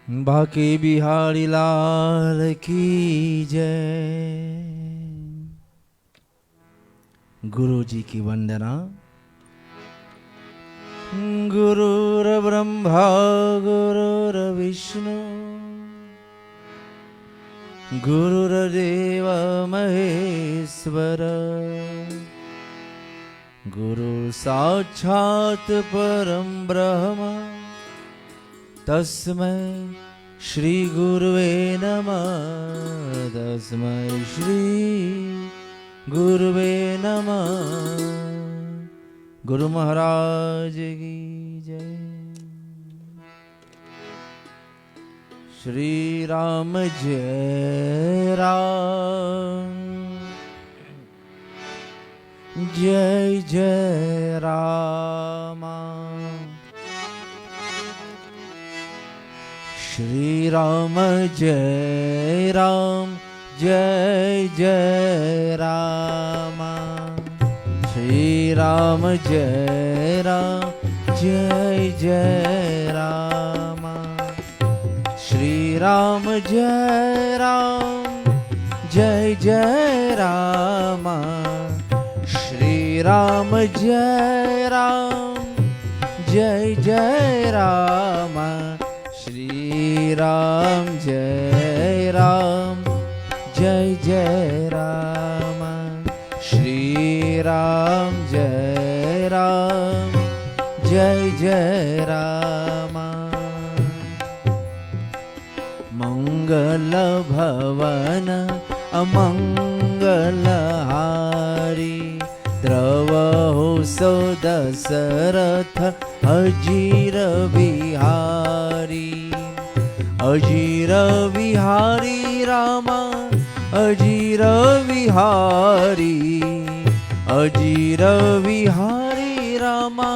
बाके बिहारी लाल की जय। गुरु जी की वंदना। गुरुर्ब्रह्मा गुरुर्विष्णु गुरुर्देव महेश्वर गुरु साक्षात् परम ब्रह्म तस्मै श्री गुरुवे नमः। तस्मै श्री गुरुवे नमः। गुरु महाराज की जय। श्री राम जय राम जय जय राम। श्री राम जय राम जय जय राम। श्री राम जय राम जय जय राम। श्री राम जय राम जय जय राम। श्री राम जय राम जय जय राम। श्री राम जय राम जय जय राम। श्री राम जय राम जय जय राम। मंगल भवन अमंगल हारी द्रवहु सो दशरथ अजीर बिहारी। अजीर बिहारी रामा अजीर बिहारी। अजीर बिहारी रामा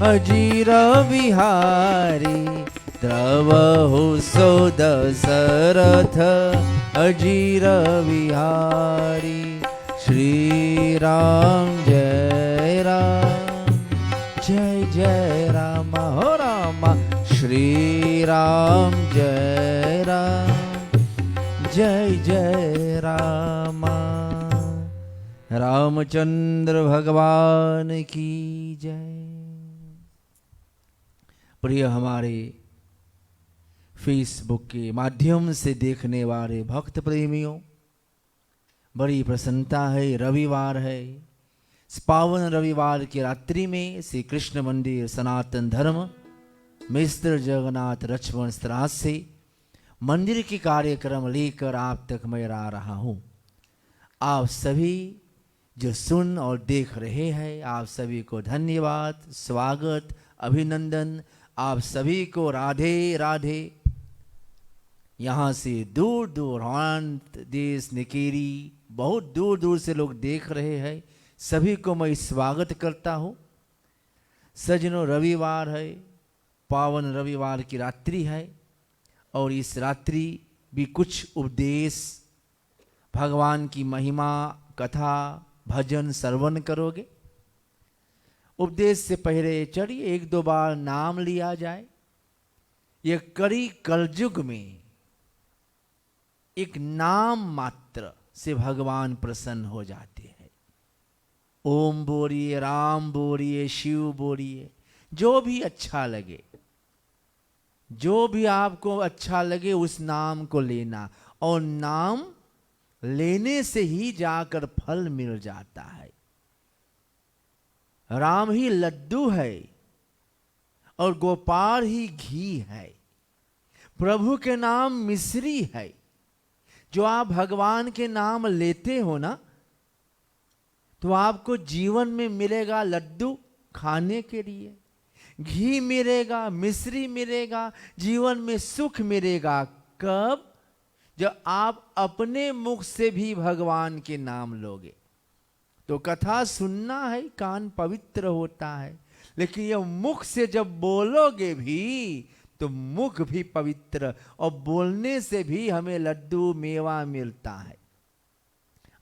अजीर बिहारी। द्रवहु सो दशरथ अजीर बिहारी। श्री राम जय राम जय जय राम हो रामा। श्री राम जय राम जय जय राम। रामचंद्र भगवान की जय। प्रिय हमारे फेसबुक के माध्यम से देखने वाले भक्त प्रेमियों, बड़ी प्रसन्नता है। रविवार है। इस पावन रविवार की रात्रि में श्री कृष्ण मंदिर सनातन धर्म मिस्टर जगन्नाथ लक्ष्मण त्रास से मंदिर के कार्यक्रम लेकर आप तक मैं आ रहा हूँ। आप सभी जो सुन और देख रहे हैं, आप सभी को धन्यवाद, स्वागत, अभिनंदन। आप सभी को राधे राधे। यहाँ से दूर दूर हांत देश निकेरी बहुत दूर दूर से लोग देख रहे हैं। सभी को मैं स्वागत करता हूँ। सजनों, रविवार है, पावन रविवार की रात्रि है और इस रात्रि भी कुछ उपदेश, भगवान की महिमा, कथा, भजन श्रवण करोगे। उपदेश से पहले चलिए एक दो बार नाम लिया जाए। ये कड़ी कलयुग में एक नाम मात्र से भगवान प्रसन्न हो जाते हैं। ओम बोलिए, राम बोलिए, शिव बोलिए, जो भी अच्छा लगे, जो भी आपको अच्छा लगे उस नाम को लेना। और नाम लेने से ही जाकर फल मिल जाता है। राम ही लड्डू है और गोपाल ही घी है। प्रभु के नाम मिश्री है। जो आप भगवान के नाम लेते हो ना, तो आपको जीवन में मिलेगा लड्डू खाने के लिए, घी मिलेगा, मिश्री मिलेगा, जीवन में सुख मिलेगा। कब? जब आप अपने मुख से भी भगवान के नाम लोगे। तो कथा सुनना है, कान पवित्र होता है, लेकिन ये मुख से जब बोलोगे भी तो मुख भी पवित्र, और बोलने से भी हमें लड्डू मेवा मिलता है।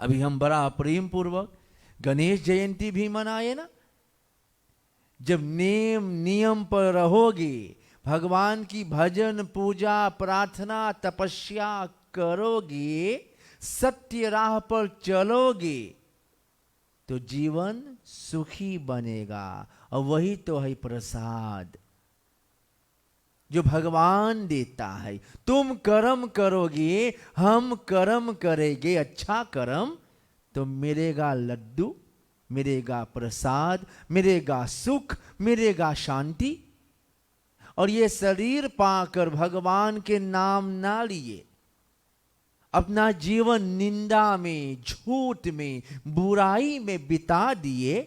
अभी हम बड़ा प्रेम पूर्वक गणेश जयंती भी मनाए ना। जब नेम नियम पर रहोगे, भगवान की भजन पूजा प्रार्थना तपस्या करोगे, सत्य राह पर चलोगे, तो जीवन सुखी बनेगा। और वही तो है प्रसाद जो भगवान देता है। तुम कर्म करोगे, हम कर्म करेंगे, अच्छा कर्म, तो मिलेगा लड्डू, मिलेगा प्रसाद, मिलेगा सुख, मिलेगा शांति। और ये शरीर पाकर भगवान के नाम ना लिए, अपना जीवन निंदा में, झूठ में, बुराई में बिता दिए,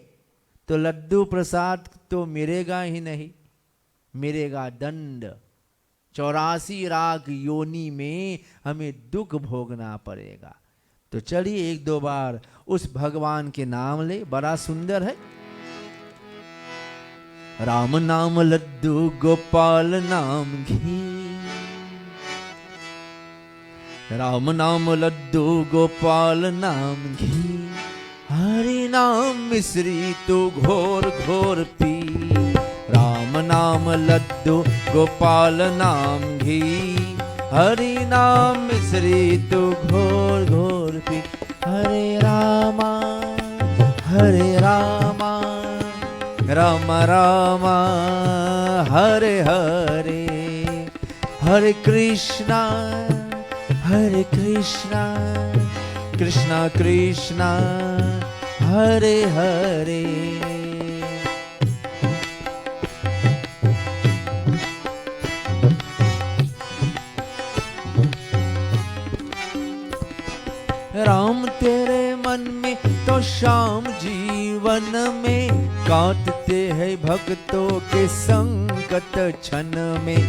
तो लड्डू प्रसाद तो मिलेगा ही नहीं, मिलेगा दंड। 84 लाख योनि में हमें दुख भोगना पड़ेगा। तो चलिए एक दो बार उस भगवान के नाम ले, बड़ा सुंदर है। राम नाम लड्डू गोपाल नाम घी, राम नाम लड्डू गोपाल नाम घी, हरि नाम मिश्री तू घोर घोर पी। राम नाम लड्डू गोपाल नाम घी, हरि नाम मिश्री तू घोर घोर पी। हरे रामा राम रामा हरे हरे, हरे कृष्णा कृष्णा कृष्णा हरे हरे। राम तेरे मन में तो श्याम जीवन में, काटते हैं भक्तों के संकट क्षण में,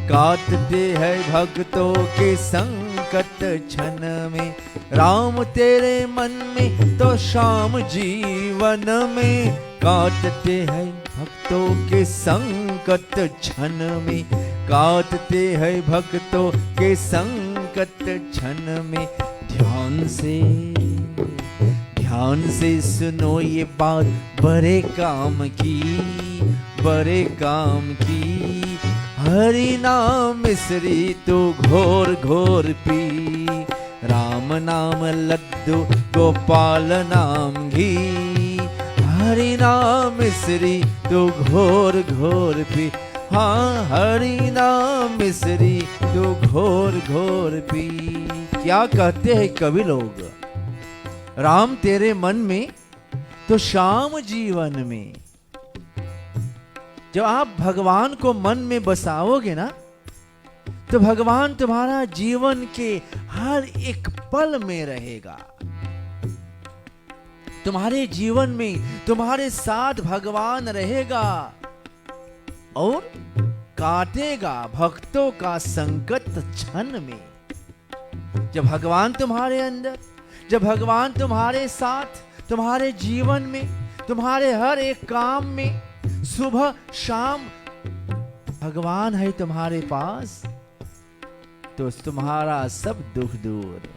काटते हैं भक्तों के संकट क्षण में। राम तेरे मन में तो श्याम जीवन में, काटते हैं भक्तों के संकट क्षण में, काटते हैं भक्तों के संकट क्षण में। ध्यान से सुनो ये बात, बड़े काम की, बड़े काम की। हरि नाम मिश्री तू घोर घोर पी, राम नाम लड्डू गोपाल नाम घी, हरि नाम मिश्री तू घोर घोर पी। हाँ हरि नाम मिश्री तू घोर घोर पी। क्या कहते हैं कवि लोग, राम तेरे मन में तो श्याम जीवन में। जब आप भगवान को मन में बसाओगे ना, तो भगवान तुम्हारा जीवन के हर एक पल में रहेगा। तुम्हारे जीवन में तुम्हारे साथ भगवान रहेगा और काटेगा भक्तों का संकट क्षण में। जब भगवान तुम्हारे अंदर, जब भगवान तुम्हारे साथ, तुम्हारे जीवन में, तुम्हारे हर एक काम में, सुबह शाम भगवान है तुम्हारे पास, तो तुम्हारा सब दुख दूर।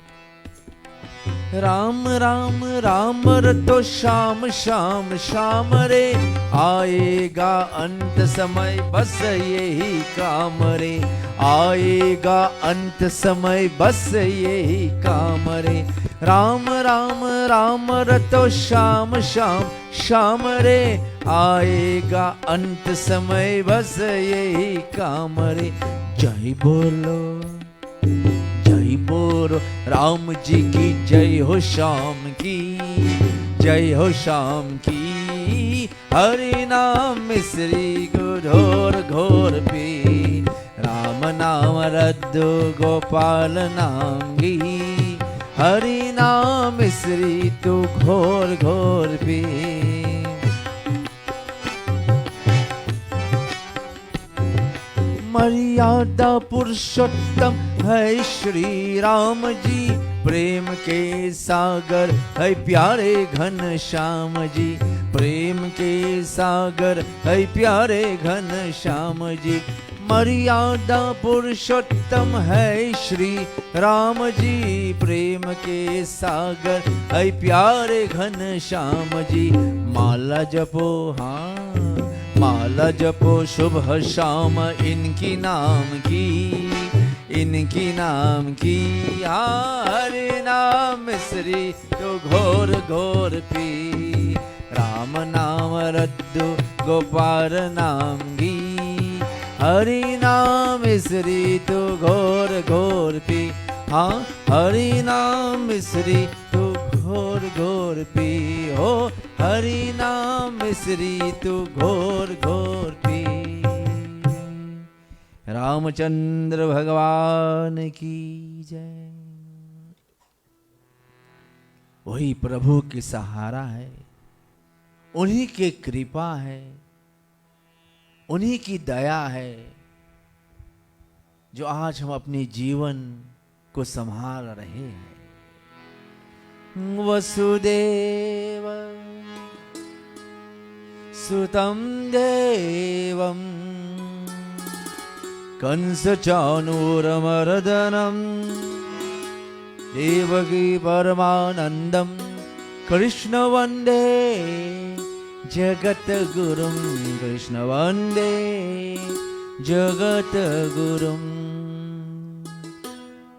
राम राम राम रतो श्याम श्याम श्याम रे, आएगा अंत समय बस यही काम रे, आएगा अंत समय बस यही काम रे। राम राम राम रतो श्याम श्याम श्याम रे, आएगा अंत समय बस यही काम रे। जय बोलो राम जी की जय हो, श्याम की जय हो, श्याम की। हरि नाम मिश्री घोर घोर पी, राम नाम लड्डू गोपाल नाम घी, हरि नाम मिश्री तू घोर घोर पी। मर्यादा पुरुषोत्तम है श्री राम जी, प्रेम के सागर है प्यारे घन श्याम जी, प्रेम के सागर है प्यारे घन श्याम जी। मर्यादा पुरुषोत्तम है श्री राम जी, प्रेम के सागर है प्यारे घन श्याम जी। माला जपो हाँ माला जपो शुभ शाम इनकी नाम की, इनकी नाम की। हरि नाम मिश्री तो घोर घोर पी, राम नाम रद्दु गोपाल नाम घी। हरि नाम मिश्री तो घोर घोर पी, हाँ हरि नाम मिश्री तो घोर घोर पी हो। हरि नाम मिश्री तो घोर घोर पी। रामचंद्र भगवान की जय। वही प्रभु की सहारा है, उन्हीं की कृपा है, उन्हीं की दया है जो आज हम अपने जीवन को संभाल रहे हैं। वसुदेव सुतं देवं कंस चाणूरमर्दनं देवकी परमानंदं कृष्ण वंदे जगत गुरुं। कृष्ण वंदे जगत गुरुं।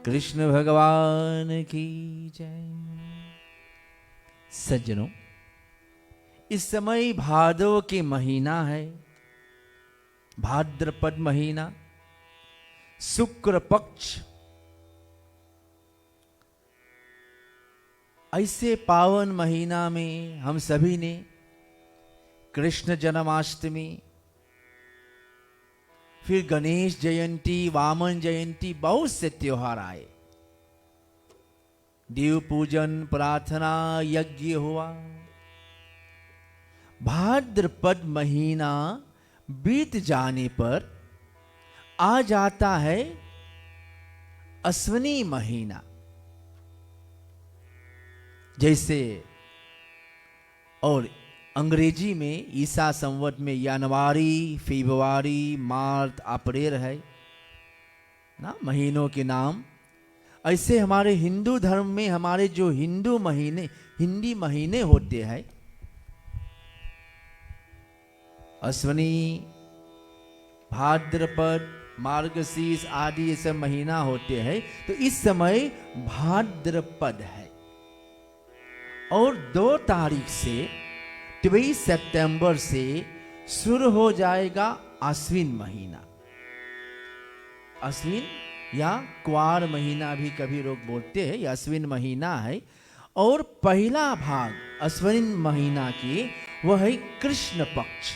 कृष्ण भगवान की जय। सज्जनों, इस समय भादव के महीना है, भाद्रपद महीना, शुक्र पक्ष। ऐसे पावन महीना में हम सभी ने कृष्ण जन्माष्टमी, फिर गणेश जयंती, वामन जयंती, बहुत से त्योहार आए। देव पूजन, प्रार्थना, यज्ञ हुआ। भाद्रपद महीना बीत जाने पर आ जाता है अश्विनी महीना। जैसे और अंग्रेजी में ईसा संवत में जनवरी, फरवरी, मार्च, अप्रैल है ना महीनों के नाम। ऐसे हमारे हिंदू धर्म में हमारे जो हिंदू महीने, हिंदी महीने होते हैं, अश्विनी, भाद्रपद, मार्गशीर्ष आदि ये सब महीना होते हैं। तो इस समय भाद्रपद है और 2 तारीख से 23 सितंबर से शुरू हो जाएगा आश्विन महीना। आश्विन या क्वार महीना भी कभी लोग बोलते हैं, यह अश्विन महीना है। और पहला भाग अश्विन महीना की वह है कृष्ण पक्ष।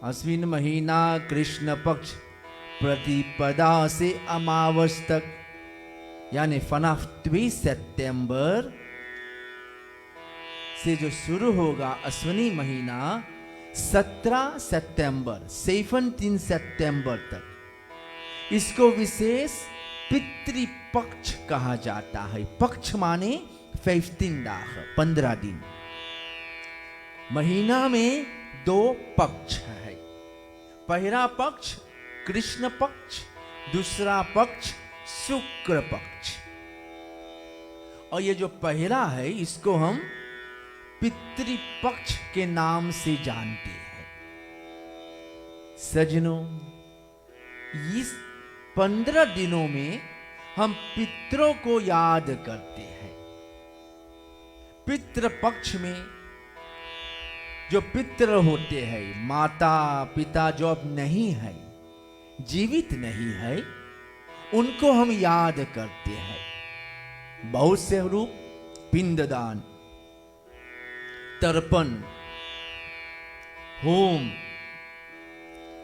अश्विन महीना कृष्ण पक्ष प्रतिपदा से अमावस तक, यानी फन ऑफ 23 सितंबर से जो शुरू होगा अश्विनी महीना 17 सितंबर 17 सितंबर तक, इसको विशेष पितृपक्ष कहा जाता है। पक्ष माने 15 दिन। महीना में 2 पक्ष है। पहला पक्ष कृष्ण पक्ष, दूसरा पक्ष शुक्र पक्ष। और ये जो पहला है इसको हम पितृपक्ष के नाम से जानते हैं। सज्जनों, इस 15 दिनों में हम पितरों को याद करते हैं। पितृपक्ष में जो पितर होते हैं, माता पिता जो अब नहीं है, जीवित नहीं है, उनको हम याद करते हैं। बहुत से रूप, पिंडदान, तर्पण, होम,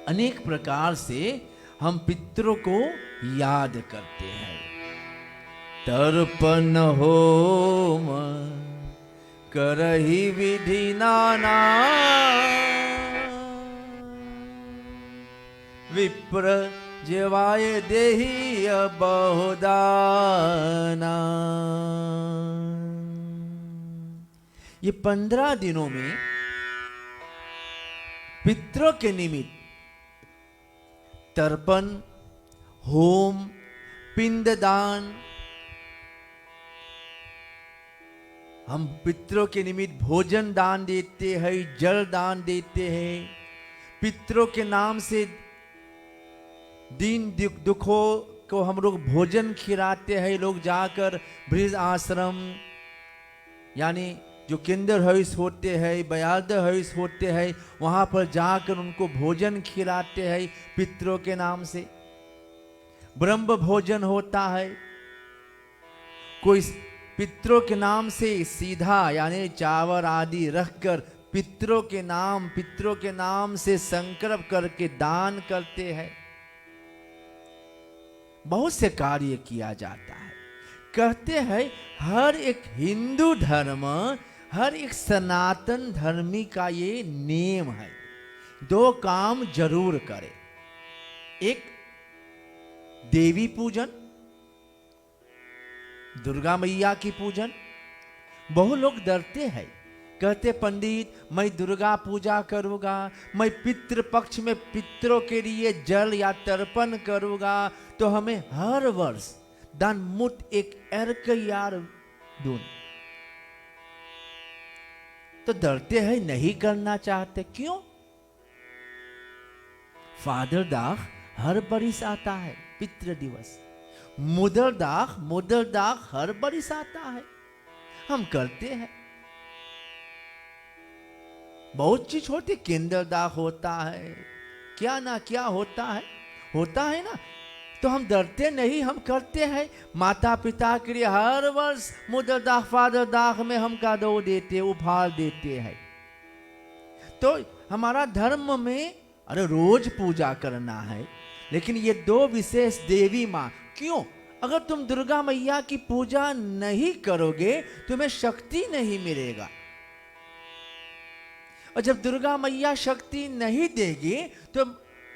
अनेक प्रकार से हम पितरों को याद करते हैं। तर्पण होम करहि विधि नाना, विप्र जेवाय देहि बहुदाना। ये 15 दिनों में पितरों के निमित्त तर्पण, होम, पिंडदान हम पितरों के निमित्त भोजन दान देते हैं, जल दान देते हैं, पितरों के नाम से दीन दुखों को हम लोग भोजन खिलाते हैं। लोग जाकर वृद्ध आश्रम यानी जो किंडर हाउस होते हैं, बयाद हाउस होते हैं, वहां पर जाकर उनको भोजन खिलाते हैं पितरों के नाम से। ब्रह्म भोजन होता है, कोई पितरों के नाम से सीधा यानी चावल आदि रखकर पितरों के नाम से संकल्प करके दान करते हैं। बहुत से कार्य किया जाता है। कहते हैं हर एक हिंदू धर्म, हर एक सनातन धर्मी का ये नियम है, 2 काम जरूर करे। एक देवी पूजन, दुर्गा मैया की पूजन। बहुत लोग डरते हैं, कहते पंडित मैं दुर्गा पूजा करूंगा, मैं पितृ पक्ष में पितरों के लिए जल या तर्पण करूंगा तो हमें हर वर्ष दान मुट एक अर्क यार दून। तो डरते हैं, नहीं करना चाहते। क्यों? फादर दाग हर बरिस आता है पितृ दिवस, मुदर दाग हर बरिस आता है, हम करते हैं। बहुत चीज होती, किंडर दाग होता है, क्या ना क्या होता है ना। तो हम डरते नहीं, हम करते हैं। माता पिता के लिए हर वर्ष मुदर दाग फादर दाग में हम कादो देते, उपहार देते हैं। तो हमारा धर्म में अरे रोज पूजा करना है, लेकिन ये 2 विशेष देवी माँ। क्यों? अगर तुम दुर्गा मैया की पूजा नहीं करोगे तुम्हें शक्ति नहीं मिलेगा, और जब दुर्गा मैया शक्ति नहीं देगी तो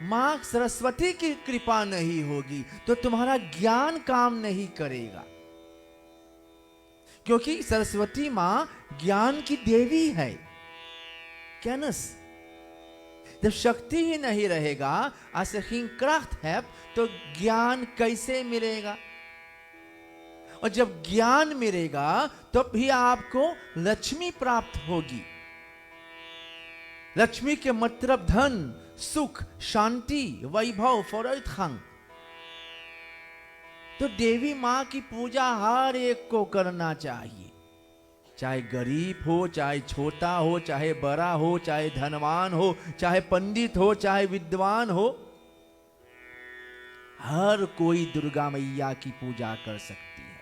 मां सरस्वती की कृपा नहीं होगी, तो तुम्हारा ज्ञान काम नहीं करेगा। क्योंकि सरस्वती मां ज्ञान की देवी है। कैनस जब शक्ति ही नहीं रहेगा, है तो ज्ञान कैसे मिलेगा? और जब ज्ञान मिलेगा तो भी आपको लक्ष्मी प्राप्त होगी। लक्ष्मी के मतलब धन, सुख, शांति, वैभव, फौरथंग। तो देवी मां की पूजा हर एक को करना चाहिए, चाहे गरीब हो, चाहे छोटा हो, चाहे बड़ा हो, चाहे धनवान हो, चाहे पंडित हो, चाहे विद्वान हो। हर कोई दुर्गा मैया की पूजा कर सकती है,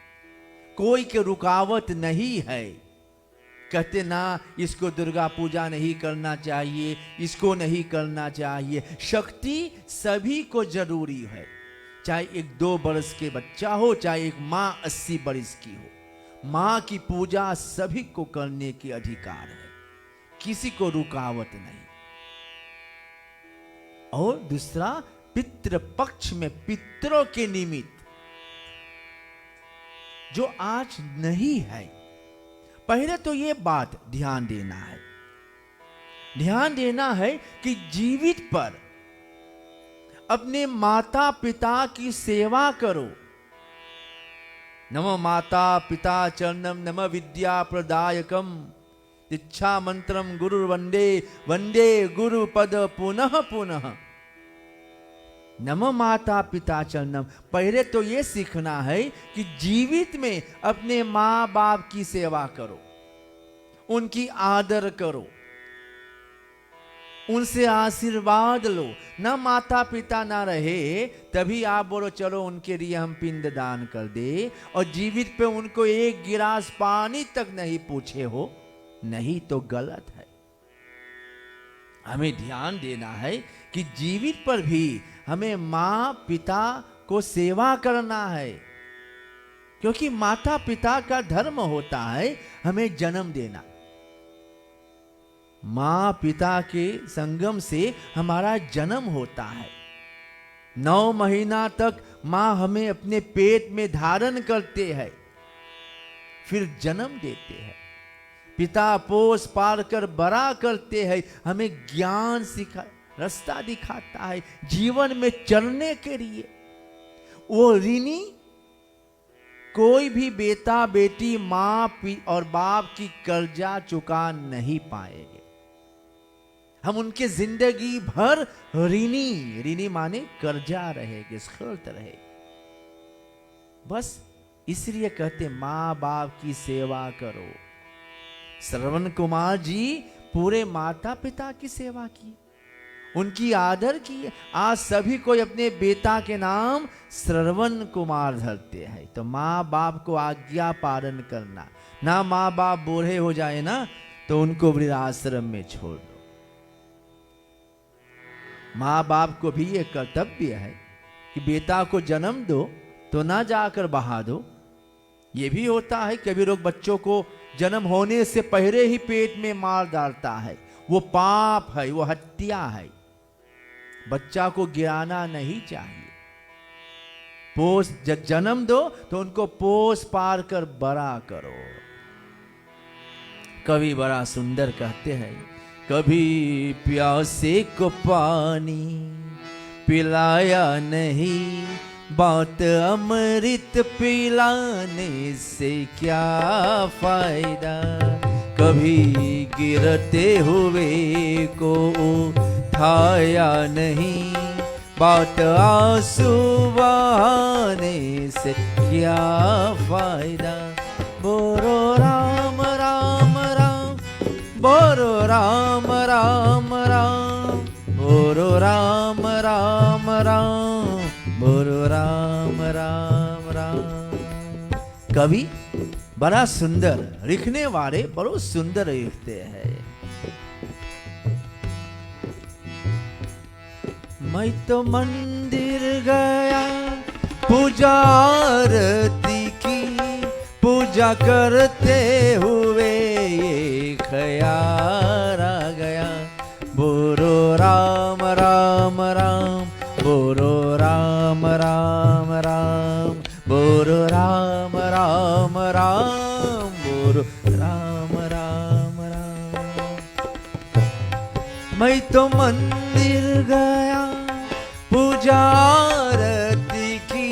कोई के रुकावट नहीं है। कहते ना इसको दुर्गा पूजा नहीं करना चाहिए, इसको नहीं करना चाहिए। शक्ति सभी को जरूरी है, चाहे एक 2 वर्ष के बच्चा हो, चाहे एक माँ 80 वर्ष की हो। माँ की पूजा सभी को करने की अधिकार है, किसी को रुकावट नहीं। और दूसरा, पितृ पक्ष में पितरों के निमित्त जो आज नहीं है, पहले तो ये बात ध्यान देना है कि जीवित पर अपने माता पिता की सेवा करो। नम माता पिता चरणम नम विद्या प्रदायकम इच्छा मंत्रम गुरु वंदे वंदे गुरु पद पुनः पुनः। नम माता पिता चरणम, पहले तो ये सीखना है कि जीवित में अपने माँ बाप की सेवा करो, उनकी आदर करो, उनसे आशीर्वाद लो। ना माता पिता ना रहे तभी आप बोलो चलो उनके लिए हम पिंड दान कर दे, और जीवित पे उनको 1 गिलास पानी तक नहीं पूछे हो, नहीं तो गलत है। हमें ध्यान देना है कि जीवित पर भी हमें माँ पिता को सेवा करना है, क्योंकि माता पिता का धर्म होता है हमें जन्म देना। माँ पिता के संगम से हमारा जन्म होता है। 9 महीना तक माँ हमें अपने पेट में धारण करते हैं, फिर जन्म देते हैं। पिता पोस पाल कर बड़ा करते हैं, हमें ज्ञान सिखा, रास्ता दिखाता है जीवन में चलने के लिए। वो ऋणी कोई भी बेटा बेटी माँ और बाप की कर्जा चुका नहीं पाएंगे। हम उनके जिंदगी भर ऋणी माने कर्जा रहेगी, स्खलत रहे। बस इसलिए कहते माँ बाप की सेवा करो। श्रवण कुमार जी पूरे माता पिता की सेवा की, उनकी आदर की। आज सभी कोई अपने बेटा के नाम श्रवण कुमार धरते हैं। तो माँ बाप को आज्ञा पालन करना, ना माँ बाप बूढ़े हो जाए ना तो उनको वृद्धाश्रम में छोड़ दो। माँ बाप को भी ये कर्तव्य है कि बेटा को जन्म दो तो ना जाकर बहा दो। ये भी होता है कभी लोग बच्चों को जन्म होने से पहले ही पेट में मार डालता है। वो पाप है, वो हत्या है। बच्चा को गिराना नहीं चाहिए। पोस जब जन्म दो तो उनको पोस पार कर बड़ा करो। कवि बड़ा सुंदर कहते हैं, कभी प्यासे को पानी पिलाया नहीं, बात अमृत पिलाने से क्या फायदा। कभी गिरते हुए को उठाया नहीं, बात आंसू बहाने से क्या फायदा। बोलो राम राम राम, बोलो राम राम राम, बोलो राम राम राम, बोलो राम राम राम। कवि बड़ा सुंदर लिखने वाले बड़ो सुंदर लिखते हैं। मैं तो मंदिर गया पूजा आरती की, पूजा करते हुए ये ख्याल आ गया। बोलो राम राम राम, बोलो राम राम राम, बोलो राम राम राम, बोलो राम राम राम। मैं तो मंदिर गया पूजा आरती की,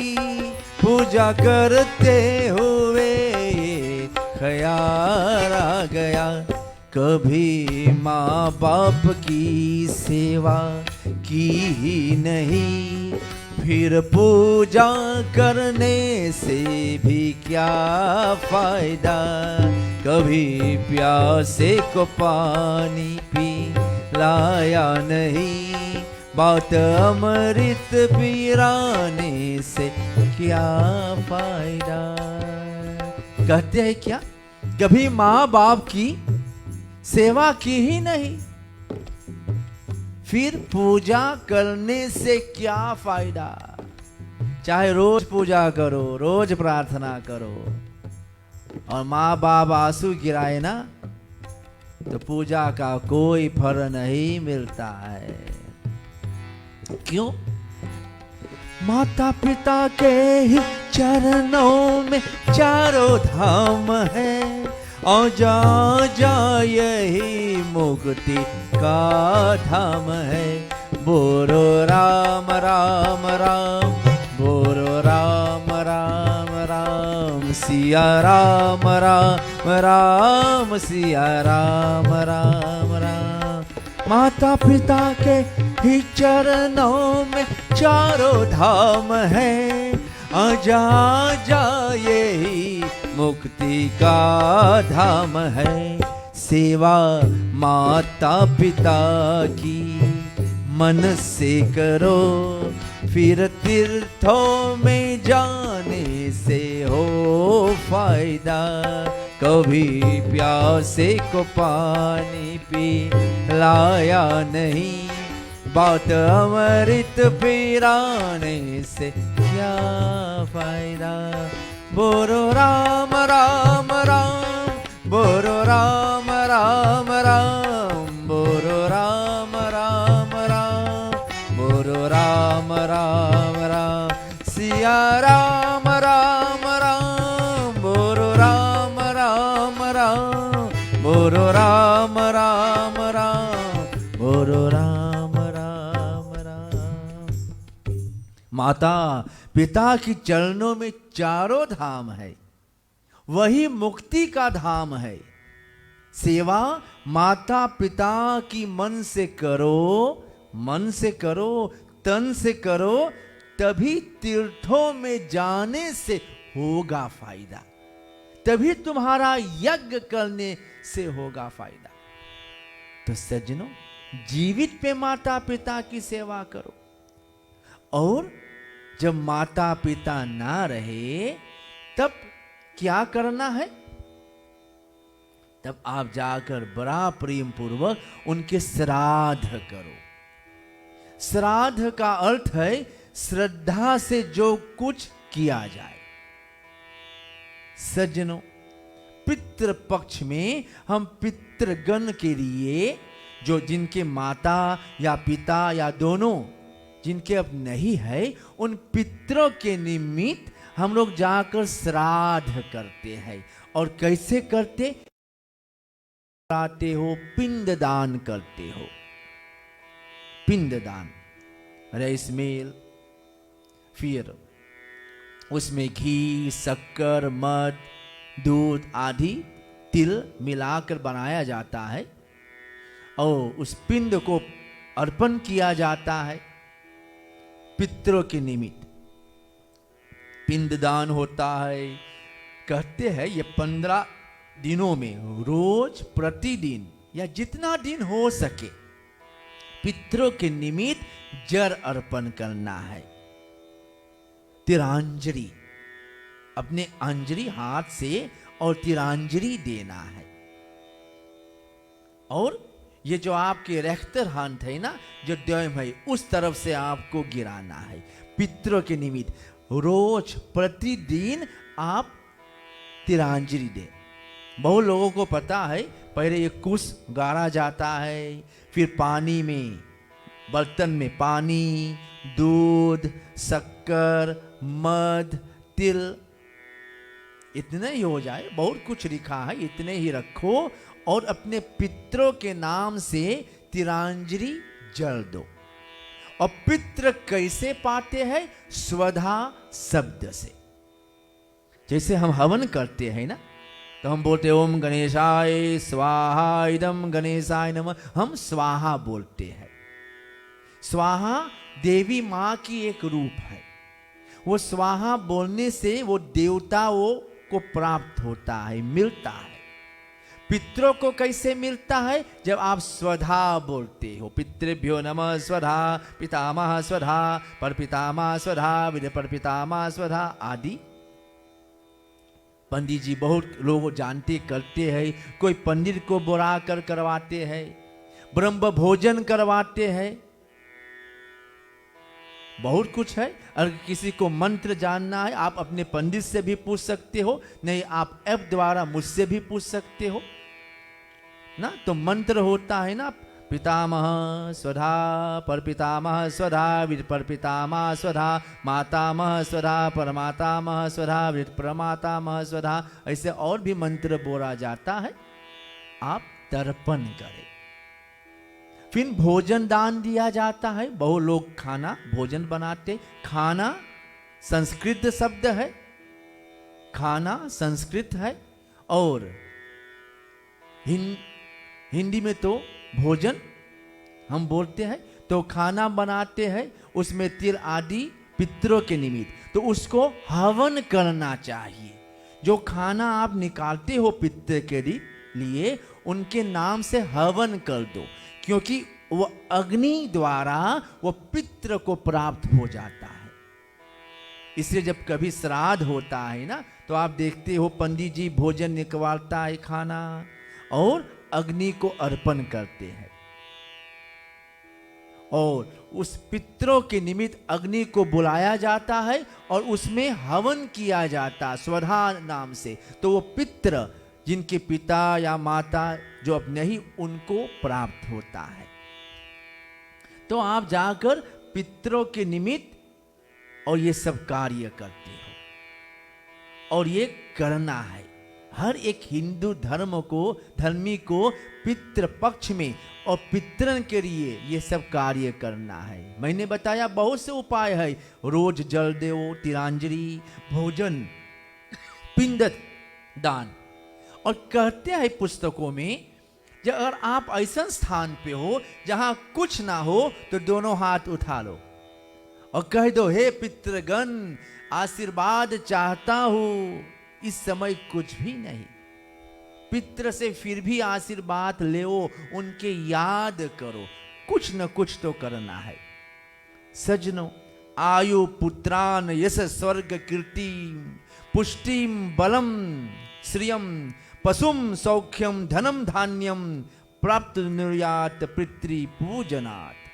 पूजा करते हुए ख्याल आ गया। कभी माँ बाप की सेवा की ही नहीं, फिर पूजा करने से भी क्या फायदा। कभी प्यासे को पानी पिलाया नहीं, बात अमृत पिलाने से क्या फायदा। कहते हैं क्या, कभी माँ बाप की सेवा की ही नहीं, फिर पूजा करने से क्या फायदा। चाहे रोज पूजा करो, रोज प्रार्थना करो, और माँ बाप आंसू गिराए ना तो पूजा का कोई फल नहीं मिलता है। क्यों? माता पिता के ही चरणों में चारों धाम है, और जा जा यही मुक्ति का धाम है। बोलो राम राम राम, बोलो राम राम राम, सिया राम राम राम, सिया राम राम राम। माता पिता के ही चरणों में चारों धाम है, आजा जा यही मुक्ति का धाम है। सेवा माता पिता की मन से करो, फिर तीर्थों में जाने से हो फायदा। कभी प्यासे को पानी पिलाया नहीं, बात अमृत पिलाने से क्या फायदा। बोलो राम राम राम, बोलो राम राम राम, बोलो राम राम राम, बोलो राम राम राम, सिया राम राम राम, बोलो राम राम राम, बोलो राम राम राम, बोलो राम राम राम। माता पिता की चरणों में चारों धाम है, वही मुक्ति का धाम है। सेवा माता पिता की मन से करो, मन से करो, तन से करो, तभी तीर्थों में जाने से होगा फायदा, तभी तुम्हारा यज्ञ करने से होगा फायदा। तो सज्जनों, जीवित पे माता पिता की सेवा करो, और जब माता पिता ना रहे तब क्या करना है? तब आप जाकर बड़ा प्रेम पूर्वक उनके श्राद्ध करो। श्राद्ध का अर्थ है श्रद्धा से जो कुछ किया जाए। सज्जनों, पितृ पक्ष में हम पितृगण के लिए, जो जिनके माता या पिता या दोनों जिनके अब नहीं है, उन पितरों के निमित्त हम लोग जाकर श्राद्ध करते हैं। और कैसे करते? कराते हो, पिंडदान करते हो। पिंडदान, राइस मिल, फिर उसमें घी, शक्कर, मध, दूध आदि तिल मिलाकर बनाया जाता है और उस पिंड को अर्पण किया जाता है पितरों के निमित्त। पिंडदान होता है। कहते हैं ये 15 दिनों में रोज प्रतिदिन या जितना दिन हो सके पितरों के निमित्त जर अर्पण करना है। तिरांजलि, अपने अंजलि हाथ से और तिरांजलि देना है। और ये जो आपके रेख्तर हाथ है ना, जो द्वयम है, उस तरफ से आपको गिराना है पितरों के निमित्त। रोज प्रतिदिन आप तिरांजलि दें। बहुत लोगों को पता है, पहले ये कुश गाड़ा जाता है, फिर पानी में, बर्तन में पानी, दूध, शक्कर, मध, तिल, इतने ही हो जाए। बहुत कुछ लिखा है, इतने ही रखो और अपने पितरों के नाम से तिरांजलि जल दो। और पितृ कैसे पाते हैं? स्वधा शब्द से। जैसे हम हवन करते हैं ना, तो हम बोलते ओम गणेशाय स्वाहा, इदम गणेशाय नमः। हम स्वाहा बोलते हैं। स्वाहा देवी माँ की एक रूप है। वो स्वाहा बोलने से वो देवताओं को प्राप्त होता है, मिलता है। पितरों को कैसे मिलता है? जब आप स्वधा बोलते हो। पितृभ्यो नमः स्वधा, पितामह स्वधा, परपितामह स्वधा, विद परपितामह स्वधा आदि। पंडित जी बहुत लोग जानते करते हैं। कोई पंडित को बुला कर करवाते हैं, ब्रह्म भोजन करवाते हैं, बहुत कुछ है। अगर किसी को मंत्र जानना है, आप अपने पंडित से भी पूछ सकते हो, नहीं आप ऐप द्वारा मुझसे भी पूछ सकते हो ना। तो मंत्र होता है ना, पितामह स्वधा, परपितामह स्वधा, विद परपितामह स्वधा, मातामह स्वधा, परमातामह स्वधा, विद प्रमातामह स्वधा। ऐसे और भी मंत्र बोला जाता है। आप तर्पण करें। फिर भोजन दान दिया जाता है। बहुत लोग खाना भोजन बनाते। खाना संस्कृत शब्द है, खाना संस्कृत है, और हिंदी में तो भोजन हम बोलते हैं। तो खाना बनाते हैं, उसमें तिल आदि पितरों के निमित्त, तो उसको हवन करना चाहिए। जो खाना आप निकालते हो पितर के लिए, उनके नाम से हवन कर दो, क्योंकि वो अग्नि द्वारा वो पितृ को प्राप्त हो जाता है। इसलिए जब कभी श्राद्ध होता है ना, तो आप देखते हो पंडित जी भोजन निकलता है, खाना, और अग्नि को अर्पण करते हैं। और उस पितरों के निमित्त अग्नि को बुलाया जाता है और उसमें हवन किया जाता स्वधा नाम से। तो वो पितृ जिनके पिता या माता जो अब नहीं, उनको प्राप्त होता है। तो आप जाकर पितरों के निमित्त और ये सब कार्य करते हो, और ये करना है। हर एक हिंदू धर्मी को पितृपक्ष में और पितरन के लिए ये सब कार्य करना है। मैंने बताया बहुत से उपाय है, रोज जल देवो, तिलांजलि, भोजन, पिंड दान। और कहते हैं पुस्तकों में, जब अगर आप ऐसा स्थान पे हो जहां कुछ ना हो तो दोनों हाथ उठा लो और कह दो, हे पितृगण आशीर्वाद चाहता हूं, इस समय कुछ भी नहीं, पितृ से फिर भी आशीर्वाद ले, उनके याद करो, कुछ न कुछ तो करना है। सजनों, आयु पुत्रान यश स्वर्ग कीर्ति पुष्टिम बलम श्रियम पशुम सौख्यम धनम धान्यम प्राप्त निर्यात पितृ पूजनात्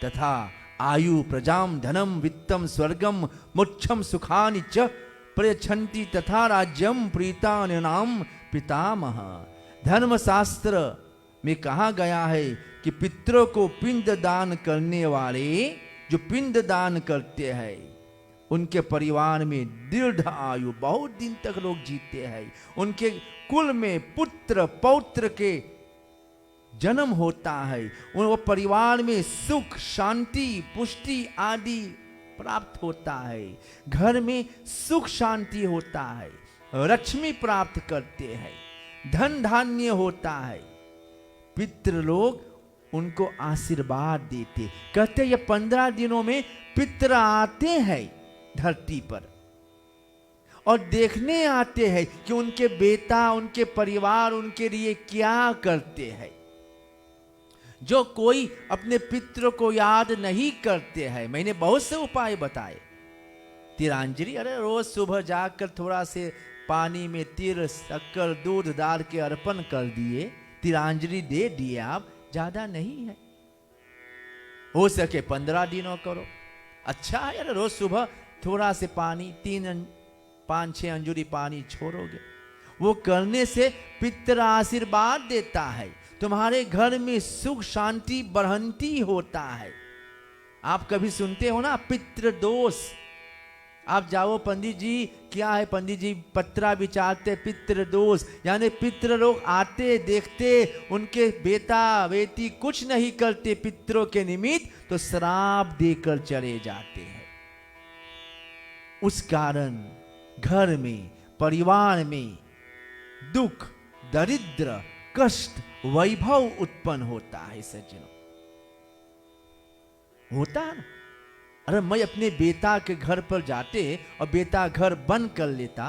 तथा आयु प्रजाम धनम वित्तम स्वर्गम मोक्षम सुखानि च प्रयच्छन्ति तथा राज्यम प्रीतानाम पितामह। धर्मशास्त्र में कहा गया है कि पितरों को पिंड दान करने वाले जो पिंड दान करते हैं उनके परिवार में दीर्घ आयु, बहुत दिन तक लोग जीते हैं, उनके कुल में पुत्र पौत्र के जन्म होता है, वो परिवार में सुख शांति पुष्टि आदि प्राप्त होता है, घर में सुख शांति होता है, लक्ष्मी प्राप्त करते हैं, धन धान्य होता है। पितृ लोग उनको आशीर्वाद देते, कहते ये 15 दिनों में पितृ आते हैं धरती पर और देखने आते हैं कि उनके बेटा उनके परिवार उनके लिए क्या करते हैं। जो कोई अपने पितरों को याद नहीं करते हैं, मैंने बहुत से उपाय बताए। तिलांजलि, अरे रोज सुबह जाकर थोड़ा से पानी में तिल शक्कर दूध डाल के अर्पण कर दिए, तिलांजलि दे दिए, आप ज्यादा नहीं है, हो सके 15 दिनों करो, अच्छा है। अरे रोज सुबह थोड़ा से पानी 3-5-6 अंजुरी पानी छोड़ोगे, वो करने से पितृ आशीर्वाद देता है, तुम्हारे घर में सुख शांति बढ़ंती होता है। आप कभी सुनते हो ना पितृ दोष, आप जाओ पंडित जी, क्या है पंडित जी, पत्रा विचारते पितृ दोष, यानी पितृ लोग आते देखते उनके बेटा बेटी कुछ नहीं करते पितरों के निमित्त, तो श्राप देकर चले जाते हैं। उस कारण घर में परिवार में दुख दरिद्र कष्ट वैभव उत्पन्न होता है। सज्जनों, होता है ना। अरे मैं अपने बेटा के घर पर जाते और बेटा घर बंद कर लेता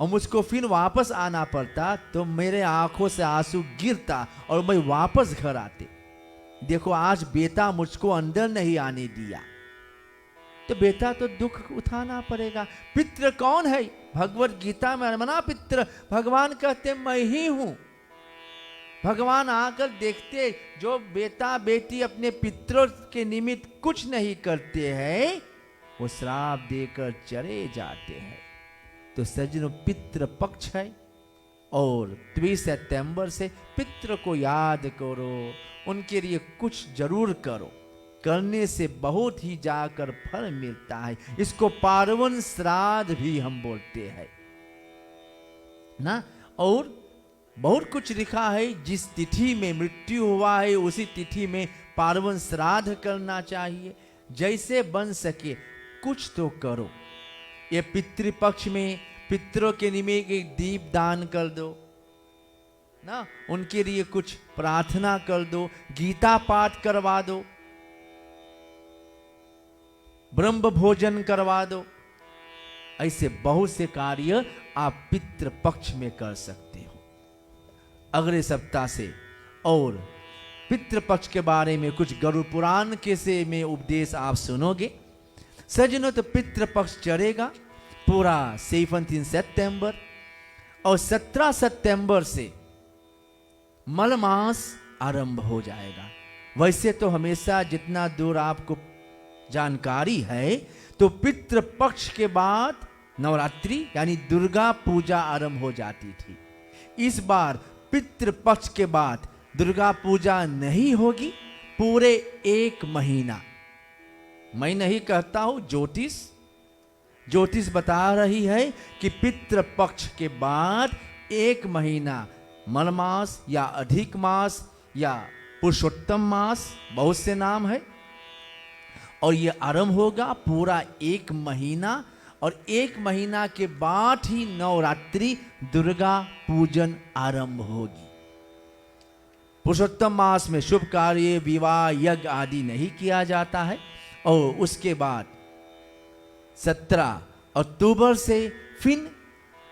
और मुझको फिर वापस आना पड़ता तो मेरे आंखों से आंसू गिरता और मैं वापस घर आते। देखो आज बेटा मुझको अंदर नहीं आने दिया, तो बेटा तो दुख उठाना पड़ेगा। पितृ कौन है? भगवत गीता में मना पितृ, भगवान कहते मैं ही हूं। भगवान आकर देखते जो बेटा बेटी अपने पितरों के निमित्त कुछ नहीं करते हैं, वो श्राप देकर चले जाते हैं। तो सज्जनों, पितृ पक्ष है और 23 सितंबर से पितृ को याद करो, उनके लिए कुछ जरूर करो, करने से बहुत ही जाकर फल मिलता है। इसको पार्वन श्राद्ध भी हम बोलते हैं ना। और बहुत कुछ लिखा है, जिस तिथि में मृत्यु हुआ है उसी तिथि में पार्वन श्राद्ध करना चाहिए। जैसे बन सके कुछ तो करो। ये पितृपक्ष में पितरों के निमित्त एक दीप दान कर दो ना, उनके लिए कुछ प्रार्थना कर दो, गीता पाठ करवा दो, ब्रह्म भोजन करवा दो। ऐसे बहुत से कार्य आप पितृपक्ष में कर सकते हो। अगले सप्ताह से और पितृपक्ष के बारे में कुछ गरुड़ पुराण के से में उपदेश आप सुनोगे। सज्जनों, तो पितृपक्ष चलेगा पूरा 17 सितंबर और 17 सितंबर से मलमास आरंभ हो जाएगा। वैसे तो हमेशा जितना दूर आपको जानकारी है, तो पितृपक्ष के बाद नवरात्रि यानी दुर्गा पूजा आरंभ हो जाती थी। इस बार पितृपक्ष के बाद दुर्गा पूजा नहीं होगी पूरे 1 महीना। मैं नहीं कहता हूं, ज्योतिष ज्योतिष बता रही है कि पितृपक्ष के बाद 1 महीना मलमास या अधिक मास या पुरुषोत्तम मास, बहुत से नाम है, और ये आरंभ होगा पूरा 1 महीना, और 1 महीना के बाद ही नवरात्रि दुर्गा पूजन आरंभ होगी। पुरुषोत्तम मास में शुभ कार्य, विवाह, यज्ञ आदि नहीं किया जाता है, और उसके बाद 17 अक्टूबर से फिर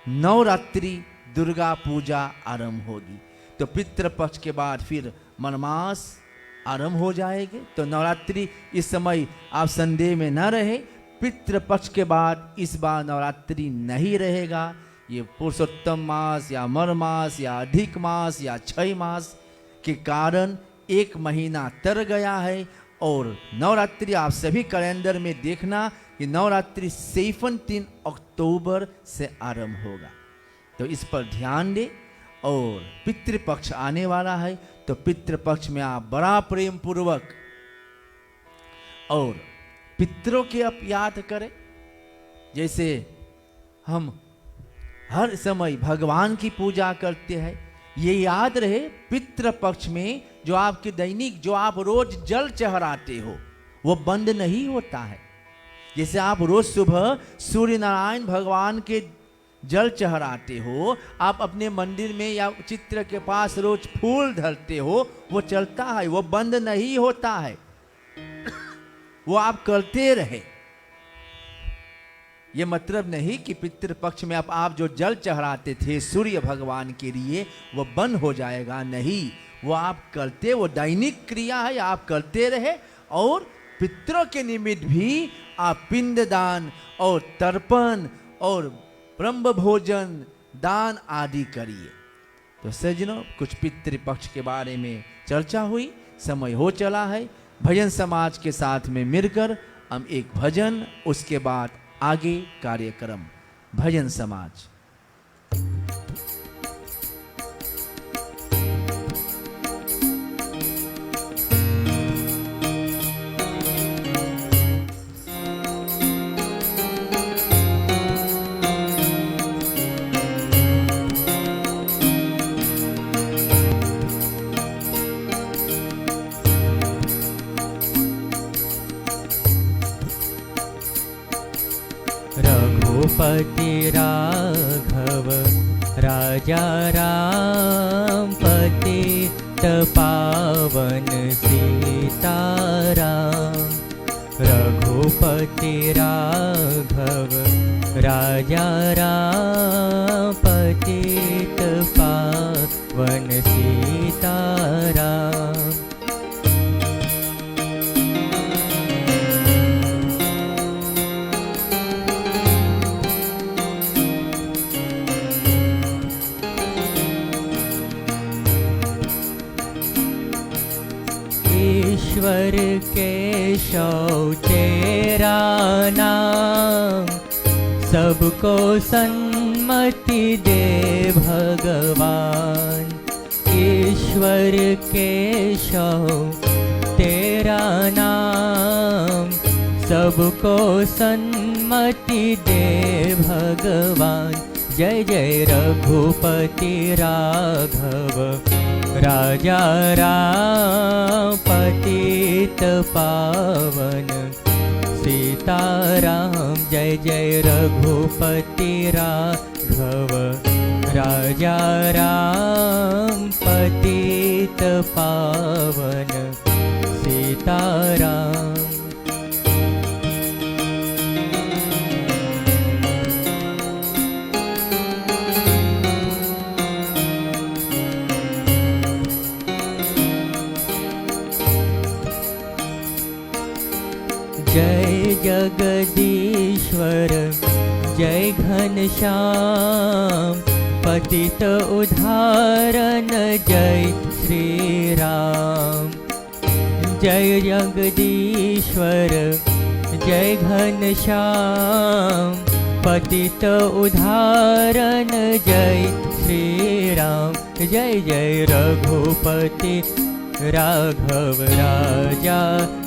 नवरात्रि दुर्गा पूजा आरंभ होगी। तो पितृपक्ष के बाद फिर मनमास आरंभ हो जाएंगे। तो नवरात्रि इस समय आप संदेह में न रहे, पितृपक्ष के बाद इस बार नवरात्रि नहीं रहेगा। ये पुरुषोत्तम मास या मर मास या अधिक मास या 6 मास के कारण 1 महीना तर गया है, और नवरात्रि आप सभी कैलेंडर में देखना कि नवरात्रि 17 अक्टूबर से आरंभ होगा। तो इस पर ध्यान दें। और पितृपक्ष आने वाला है, तो पितृपक्ष में आप बड़ा प्रेम पूर्वक और पितरों के आप याद करें। जैसे हम हर समय भगवान की पूजा करते हैं, ये याद रहे पितृपक्ष में जो आपके दैनिक, जो आप रोज जल चढ़ाते हो, वो बंद नहीं होता है। जैसे आप रोज सुबह सूर्य नारायण भगवान के जल चढ़ाते हो, आप अपने मंदिर में या चित्र के पास रोज फूल धरते हो, वो चलता है, वो बंद नहीं होता है, वो आप करते रहे। ये मतलब नहीं कि पितृपक्ष में आप जो जल चढ़ाते थे सूर्य भगवान के लिए वो बंद हो जाएगा, नहीं, वो आप करते, वो दैनिक क्रिया है, आप करते रहे। और पितरों के निमित्त भी आप पिंडदान और तर्पण और ब्रह्म भोजन दान आदि करिए। तो सज्जनों, कुछ पितृपक्ष के बारे में चर्चा हुई, समय हो चला है। भजन समाज के साथ में मिलकर हम एक भजन, उसके बाद आगे कार्यक्रम। भजन समाज। रघुपति राघव राजा राम, पतित पावन सीताराम। रघुपति राघव राजा राम, पतित पावन सीताराम। ईश्वर केशव तेरा नाम, सबको सन्मति दे भगवान। ईश्वर केशव तेरा नाम, सबको सन्मति दे भगवान। जय जय रघुपति राघव राजा राम, पतित पावन सीताराम। जय जय रघुपति राघव राजा राम, पतित पावन सीताराम। जय जगदीश्वर जय घनश्याम, पतित उद्धारण जय श्री राम। जय जगदीश्वर जय घनश्याम, पतित उद्धारण जय श्री राम। जय जय रघुपति राघव राजा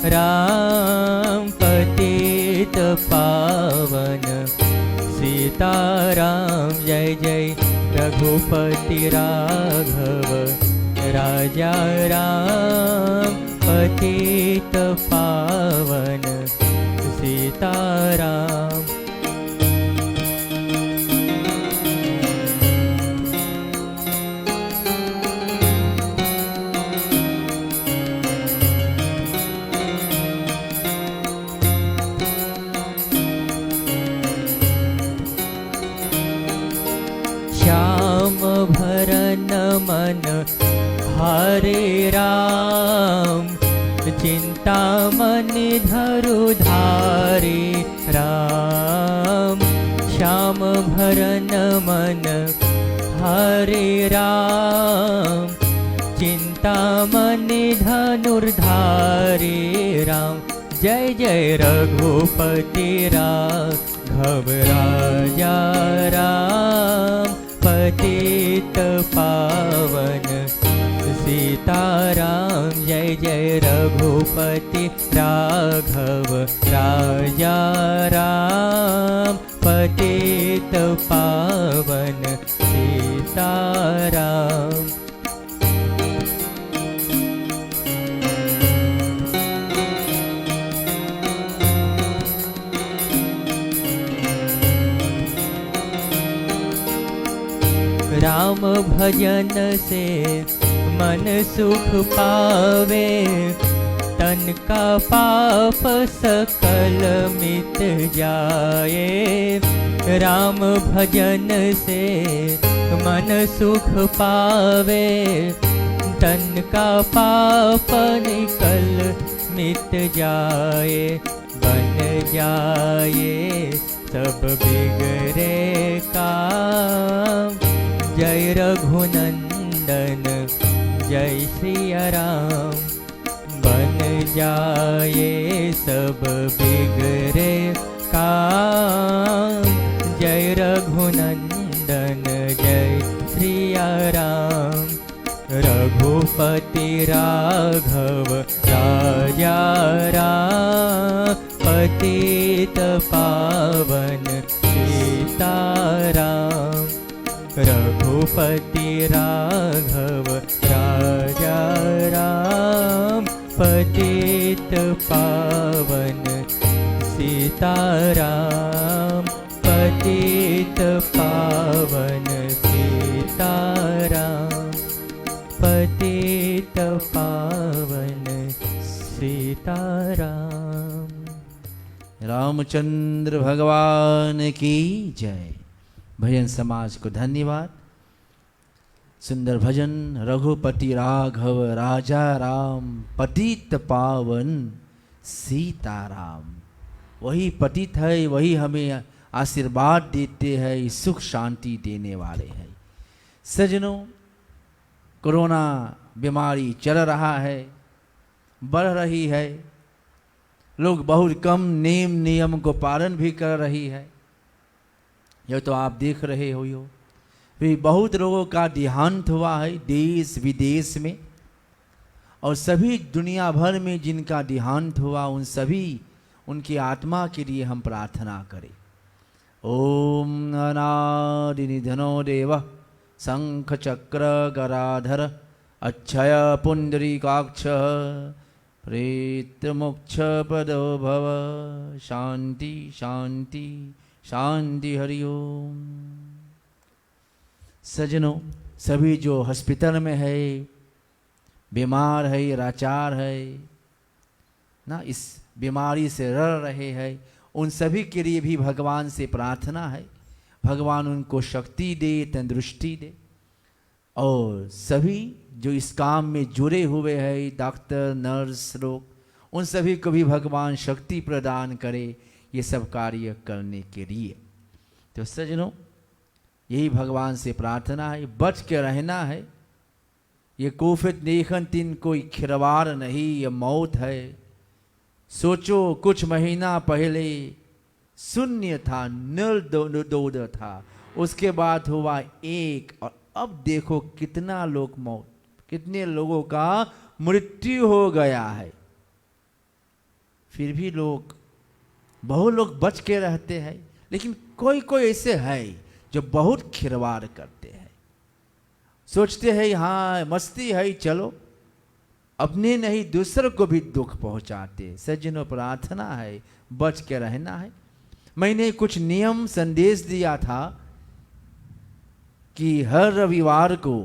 राम, पतित पावन सीताराम जय जय रघुपति राघव राजा राम पतित पावन सीताराम। श्याम भरन मन हरे राम चिंतामणि धरु धारे राम। श्याम भरन मन हरे राम चिंतामणि धनुर्धारे राम। जय जय रघुपति राघव राजा राम पतित पावन सीताराम। जय जय रघुपति राघव राजा राम पतित पावन सीताराम। राम भजन से मन सुख पावे तन का पाप सकल मिट जाए। राम भजन से मन सुख पावे तन का पाप निकल मिट जाए। बन जाए सब बिगड़े काम जय रघुनंदन जय श्री राम। बन जाए सब बिगड़े काम जय रघुनंदन जय श्री राम। रघुपति राघव राजा राम पतित पावन सीताराम। रघुपति राघव राजा राम पतित पावन सीताराम। पतित पावन सीताराम। पतित पावन सीताराम। रामचंद्र भगवान की जय। भजन समाज को धन्यवाद। सुंदर भजन रघुपति राघव राजा राम पतित पावन सीताराम। वही पतित है, वही हमें आशीर्वाद देते हैं, सुख शांति देने वाले हैं। सज्जनों, कोरोना बीमारी चल रहा है, बढ़ रही है, लोग बहुत कम नेम नियम को पालन भी कर रही है। यह तो आप देख रहे हो। भी बहुत लोगों का देहांत हुआ है देश विदेश में, और सभी दुनिया भर में जिनका देहांत हुआ उन सभी उनकी आत्मा के लिए हम प्रार्थना करें। ओम अनादि निधनो देव शंख चक्र गराधर अक्षय पुंडरीकाक्ष प्रेत मोक्ष पदो भव। शांति शांति शांति हरि ओम। सज्जनों, सभी जो हॉस्पिटल में है, बीमार है, लाचार है ना, इस बीमारी से लड़ रहे हैं, उन सभी के लिए भी भगवान से प्रार्थना है, भगवान उनको शक्ति दे, तंदुरुस्ती दे। और सभी जो इस काम में जुड़े हुए हैं, डॉक्टर नर्स लोग, उन सभी को भी भगवान शक्ति प्रदान करे ये सब कार्य करने के लिए। तो सज्जनों, यही भगवान से प्रार्थना है, बच के रहना है। ये कोविड-19 कोई खिलवाड़ नहीं, ये मौत है। सोचो कुछ महीना पहले शून्य था, निर्दोष था, उसके बाद हुआ एक, और अब देखो कितना लोग मौत, कितने लोगों का मृत्यु हो गया है। फिर भी लोग, बहुत लोग बच के रहते हैं, लेकिन कोई कोई ऐसे है जो बहुत खिलवाड़ करते हैं, सोचते हैं हाँ मस्ती है चलो, अपने नहीं दूसरों को भी दुख पहुंचाते। सज्जनों, प्रार्थना है बच के रहना है। मैंने कुछ नियम संदेश दिया था कि हर रविवार को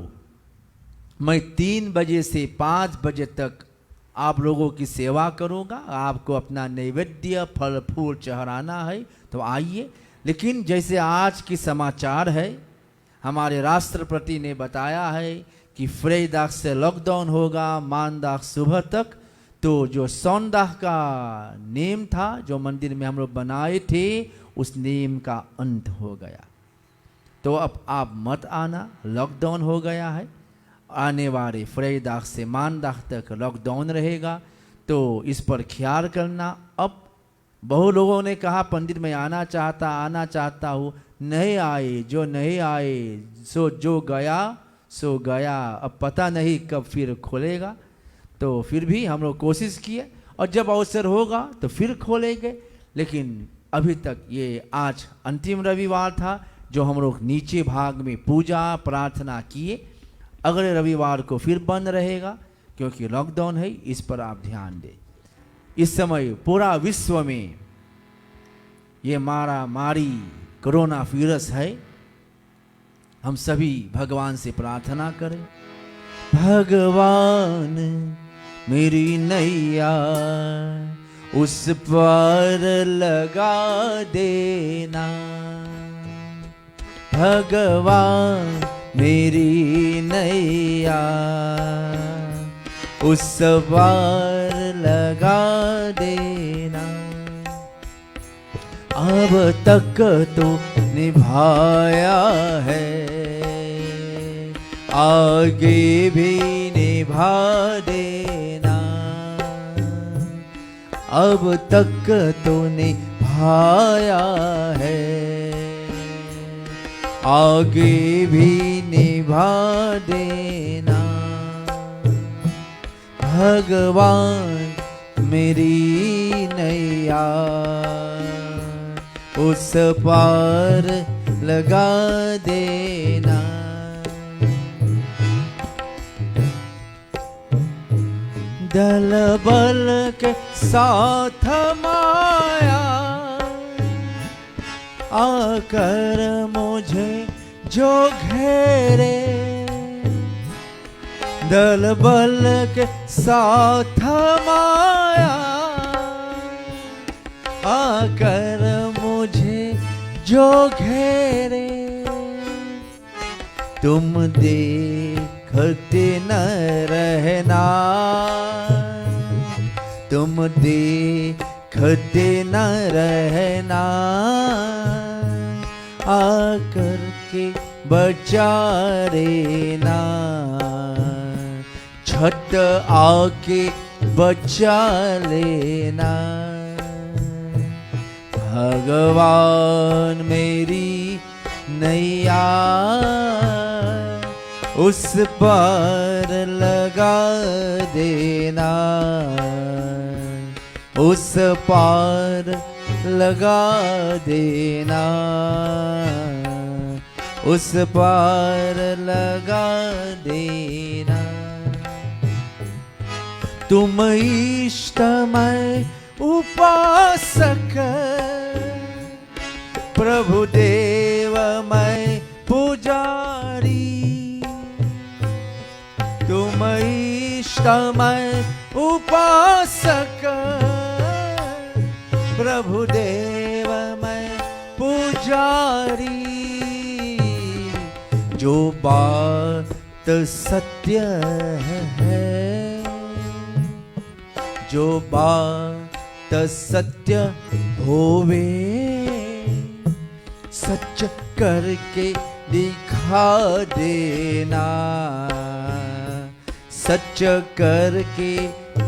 मैं 3 बजे से 5 बजे तक आप लोगों की सेवा करूंगा। आपको अपना नैवेद्य फल फूल चढ़ाना है तो आइए। लेकिन जैसे आज की समाचार है, हमारे राष्ट्रपति ने बताया है कि फ्राइडे से लॉकडाउन होगा मानदाग सुबह तक। तो जो सोमदाह का नेम था जो मंदिर में हम लोग बनाए थे, उस नेम का अंत हो गया। तो अब आप मत आना, लॉकडाउन हो गया है। आने वाले फ्राइडे से मानदाग तक लॉकडाउन रहेगा, तो इस पर ख्याल करना। अब बहु लोगों ने कहा पंडित मैं आना चाहता हूँ, नहीं आए। जो नहीं आए सो जो गया सो गया। अब पता नहीं कब फिर खोलेगा, तो फिर भी हम लोग कोशिश किए और जब अवसर होगा तो फिर खोलेंगे। लेकिन अभी तक ये आज अंतिम रविवार था जो हम लोग नीचे भाग में पूजा प्रार्थना किए। अगले रविवार को फिर बंद रहेगा क्योंकि लॉकडाउन है, इस पर आप ध्यान दें। इस समय पूरा विश्व में ये मारी कोरोना वायरस है। हम सभी भगवान से प्रार्थना करें, भगवान मेरी नैया उस पर लगा देना, भगवान मेरी नैया उस पर लगा देना। अब तक तो निभाया है, आगे भी निभा देना। अब तक तो निभाया है, आगे भी निभा देना। भगवान मेरी नैया उस पार लगा देना। दल बल के साथ माया आकर मुझे जो घेरे, दल बल के साथ माया आकर मुझे जो घेरे, तुम देखते न रहना, तुम देखते न रहना, आकर के बचा लेना, छत आके बचा लेना। भगवान मेरी नैया उस पर लगा देना, उस पार लगा देना, उस पार लगा देना। तुम इष्टमय उपासक प्रभु देवमय पुजारी, तुम इष्टमय उपासक प्रभु देवमय पुजारी। जो बात सत्य है, जो बात सत्य होवे, सच करके दिखा देना, सच करके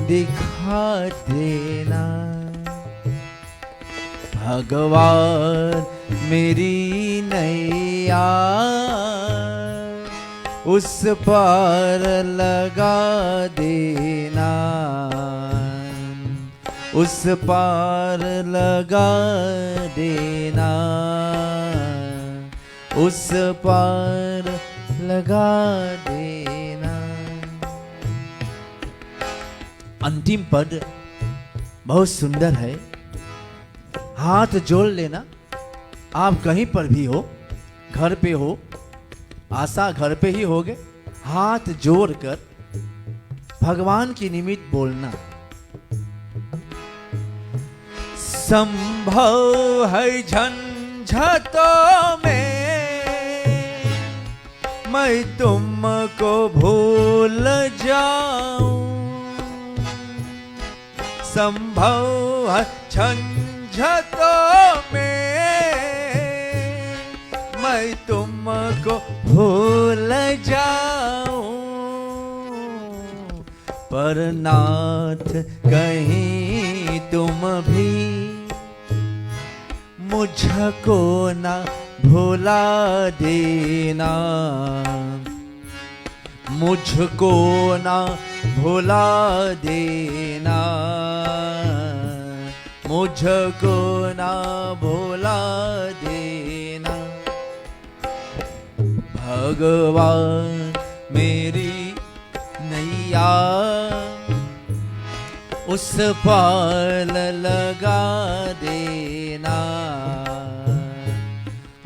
दिखा देना। भगवान मेरी नैया उस पार लगा देना, उस पार लगा देना, उस पार लगा देना। अंतिम पद बहुत सुंदर है। हाथ जोड़ लेना, आप कहीं पर भी हो, घर पे हो, आशा घर पे ही होगे, हाथ जोड़कर भगवान की निमित्त बोलना। संभव है झंझटों में मैं तुमको भूल जाऊं, संभव है झंझटों में मैं तुमको भूल जाऊं, पर नाथ कहीं तुम भी मुझको ना भुला देना, मुझको ना भुला देना, मुझको ना भुला देना। भगवान मेरी नैया उस पार लगा देना,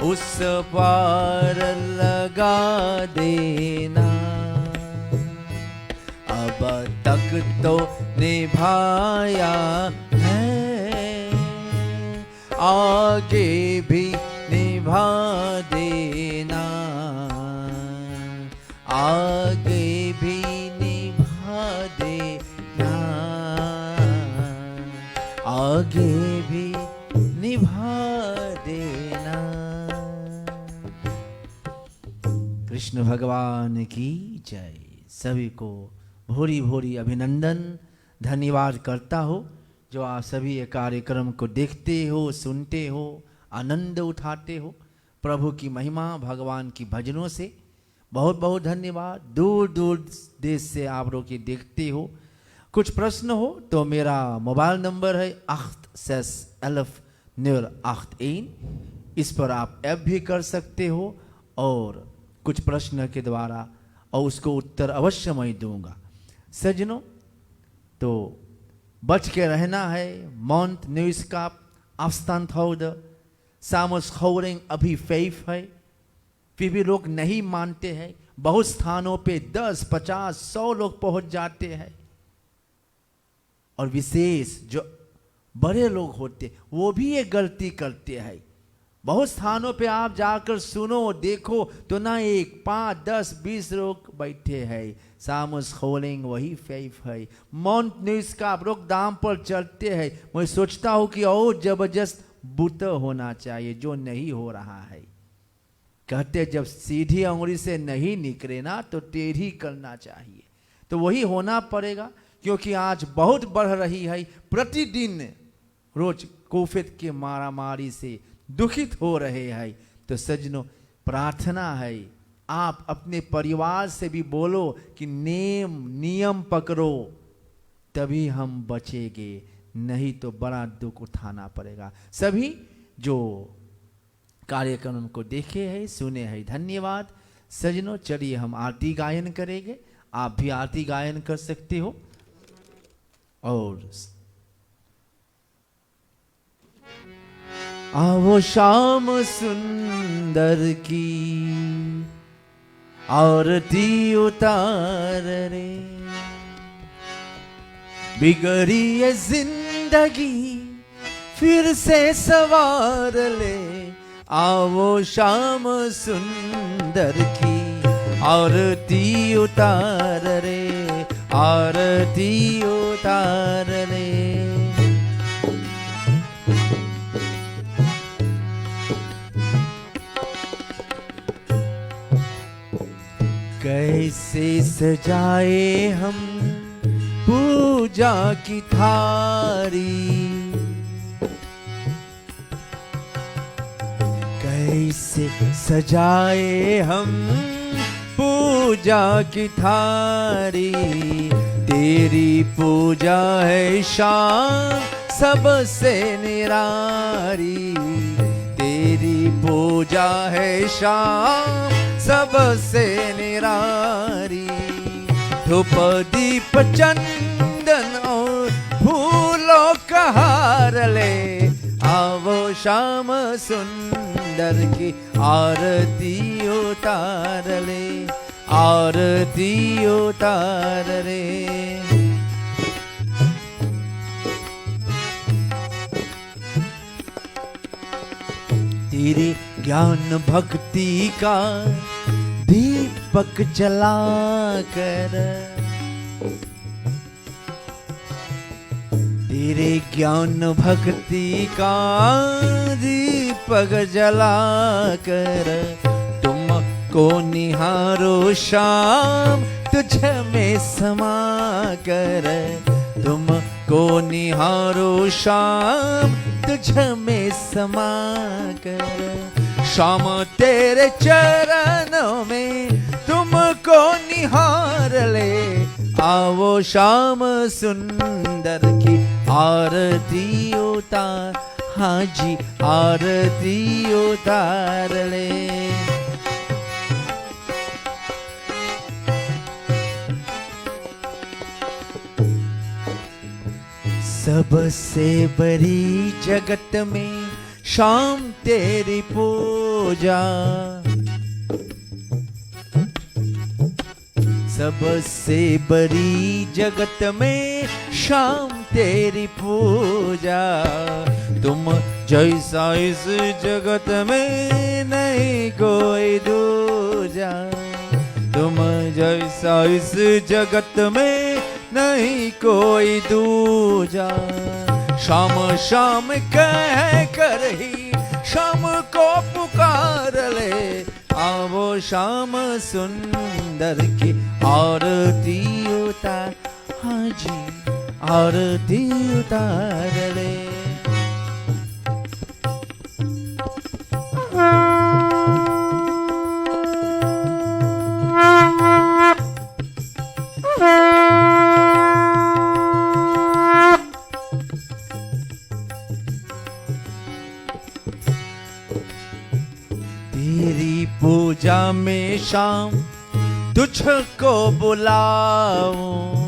उस पार लगा देना। अब तक तो निभाया है, आगे भी निभा देना, आगे भी निभा देना, आगे भी निभा देना। कृष्ण भगवान की जय। सभी को भोरी भोरी अभिनंदन, धन्यवाद करता हो जो आप सभी ये कार्यक्रम को देखते हो, सुनते हो, आनंद उठाते हो। प्रभु की महिमा, भगवान की भजनों से बहुत बहुत धन्यवाद। दूर दूर देश से आप लोग ये देखते हो। कुछ प्रश्न हो तो मेरा मोबाइल नंबर है 861 इस पर आप ऐप भी कर सकते हो और कुछ प्रश्न के द्वारा और उसको उत्तर अवश्य मैं दूंगा। सज्जनों, तो बच के रहना है। मॉन्ट न्यूज का afstand houden, सामोस्खोरिंग अभी फेफ है, फिर भी लोग नहीं मानते हैं। बहुत स्थानों पे 10, 50, 100 लोग पहुंच जाते हैं। और विशेष जो बड़े लोग होते वो भी ये गलती करते हैं। बहुत स्थानों पे आप जाकर सुनो, देखो तो ना 1, 5, 10, 20 लोग बैठे हैं। सामोस्खोरिंग वही फेफ है। माउंट न्यूज का आप लोग दाम पर चलते हैं। मैं सोचता हूँ कि और जबरदस्त बुत होना चाहिए, जो नहीं हो रहा है। कहते जब सीधी अंगुली से नहीं निकले ना तो टेढ़ी करना चाहिए, तो वही होना पड़ेगा। क्योंकि आज बहुत बढ़ रही है, प्रतिदिन रोज कोविड के मारामारी से दुखित हो रहे हैं। तो सज्जनों, प्रार्थना है आप अपने परिवार से भी बोलो कि नियम पकड़ो, तभी हम बचेंगे, नहीं तो बड़ा दुख उठाना पड़ेगा। सभी जो कार्यक्रम को देखे हैं, सुने हैं, धन्यवाद। सज्जनों, चलिए हम आरती गायन करेंगे। आप भी आरती गायन कर सकते हो। और आओ शाम सुंदर की आरती उतार रे, बिगड़ी ये जिंदगी फिर से सवार ले। आओ शाम सुंदर की आरती उतार रे, आरती उतार रे। कैसे सजाए हम पूजा की थारी, कैसे सजाए हम पूजा की थारी। तेरी पूजा है शान सबसे निरारी, तेरी पूजा है शान सबसे निरारी। धूप दीप चंदन और फूलों का हार ले, आवो शाम सुंदर की आरती उतार ले, आरती उतार रे। तेरे ज्ञान भक्ति का दीपक जला कर, तेरे ज्ञान भक्ति का दीपक जला कर, तुमको निहारो शाम तुझ में समा कर, तुमको निहारो शाम तुझ में समा कर। शाम तेरे चरणों में तुमको निहार ले, आवो शाम सुंदर की आरती उतार, हाँ जी आरती उतार ले। सबसे बड़ी जगत में शाम तेरी पूजा, सबसे बड़ी जगत में शाम तेरी पूजा। तुम जैसा इस जगत में नहीं कोई दूजा, तुम जैसा इस जगत में नहीं कोई दूजा। शाम शाम कह कर ही शाम को पुकार ले, आवो शाम सुंदर की आरती उतार, हाँ जी आरती उतार ले। तेरी पूजा में शाम तुझको बुलाऊं,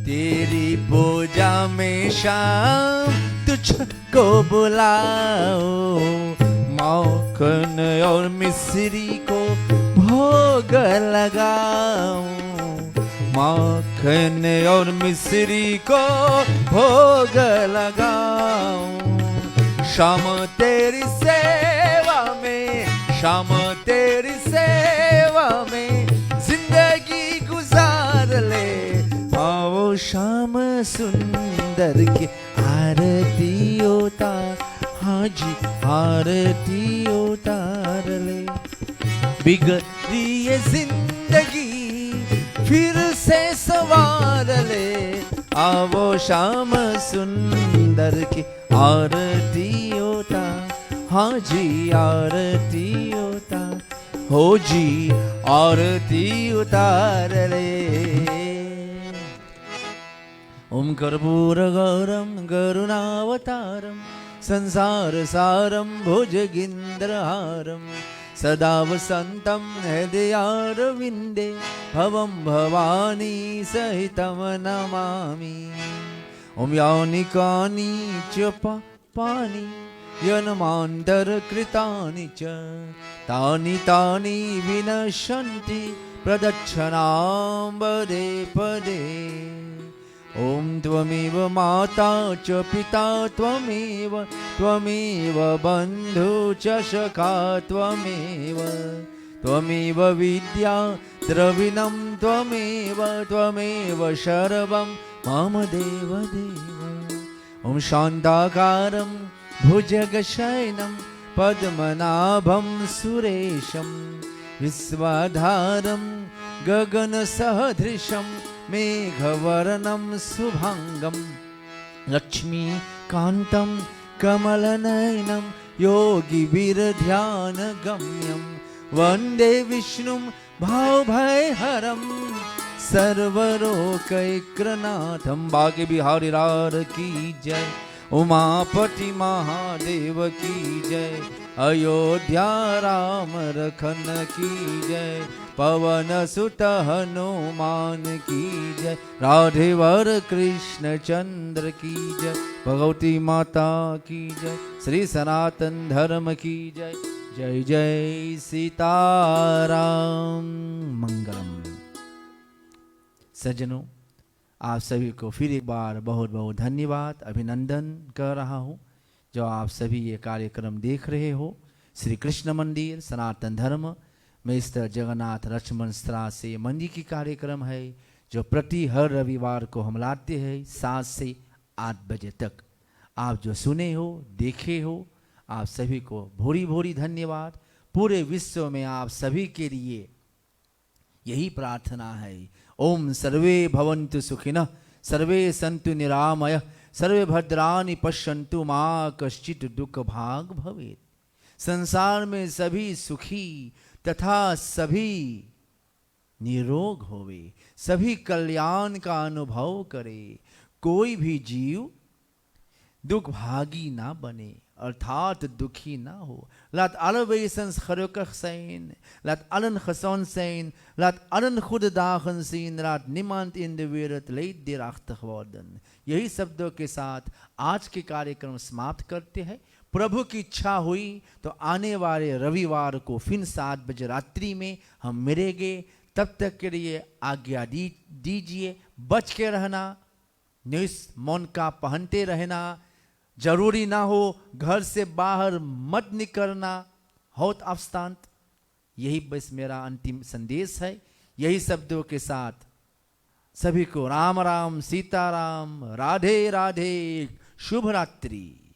तेरी पूजा में शाम तुझको बुलाऊं। माखन और मिश्री को भोग लगाऊं, माखन और मिश्री को भोग लगाऊं। शाम तेरी सेवा में, शाम तेरी सेवा में जिंदगी गुजार ले, आओ शाम सुंदर की आरती उतार, हाँ जी आरती उतार ले। बिगड़ी ये जिंदगी फिर से सवार ले, आओ शाम सुंदर की आरती उतार, हाँ जी आरती उतार, हो जी आरती उतार ले। ओम कर्पूर गौरम करुणावतारम संसार सारम भुजगेन्द्रहारम सदा वसन्तं हृदयारविन्दे भवं भवानी सहितं नमामि। ओम यानि कानि च पापानि जन्मान्तरकृतानि च तानि तानि विनश्यन्ति प्रदक्षिणां पदे पदे। ओम त्वमेव माता च पिता त्वमेव त्वमेव बन्धु च सखा त्वमेव त्वमेव विद्या द्रविणं त्वमेव त्वमेव सर्वं मम देव देव। ओम शान्ताकारं भुजगशयनं पद्मनाभं सुरेशं विश्वाधारं गगनसदृशं मेघवर्णं शुभांगं लक्ष्मीकान्तं कमलनयनं योगिभिर्ध्यानगम्यं वन्दे विष्णुं भाव भय हरम सर्वरोकैकनाथम। बाके बिहारी लाल की जय, उमापति महादेव की जय, अयोध्या राम रखन की जय, पवन सुत हनुमान की जय, राधेवर कृष्ण चंद्र की जय, भगवती माता की जय, श्री सनातन धर्म की जय। जय जय सीताराम। मंगलम। सज्जनों, आप सभी को फिर एक बार बहुत बहुत धन्यवाद, अभिनंदन कर रहा हूँ जो आप सभी ये कार्यक्रम देख रहे हो। श्री कृष्ण मंदिर सनातन धर्म मिस्टर जगन्नाथ लक्ष्मण स्त्रा से मंदिर की कार्यक्रम है जो प्रति हर रविवार को हम लाते हैं 7 से 8 बजे तक। आप जो सुने हो, देखे हो, आप सभी को भूरी भूरी धन्यवाद। पूरे विश्व में आप सभी के लिए यही प्रार्थना है, ओम सर्वे भवन्तु सुखिनः, सर्वे सन्तु निरामयः, सर्वे भद्राणि पश्यन्तु मा कश्चित् दुःख भाग भवेत्। संसार में सभी सुखी तथा सभी निरोग होवे, सभी कल्याण का अनुभव करे, कोई भी जीव दुख भागी ना बने अर्थात दुखी ना हो। Laat alle wezens gelukkig zijn. Laat allen gezond zijn. Laat allen goede dagen zien. Laat niemand in de wereld leedderachtig worden। यही शब्दों के साथ आज के कार्यक्रम समाप्त करते हैं। प्रभु की इच्छा हुई तो आने वाले रविवार को फिर 7 बजे रात्रि में हम मिलेंगे। तब तक के लिए आज्ञा दीजिए। बच के रहना, निस मौन का पहनते रहना, जरूरी ना हो घर से बाहर मत निकलना, होत अवस्तांत। यही बस मेरा अंतिम संदेश है। यही शब्दों के साथ सभी को राम राम, सीताराम, राधे राधे, शुभ रात्रि।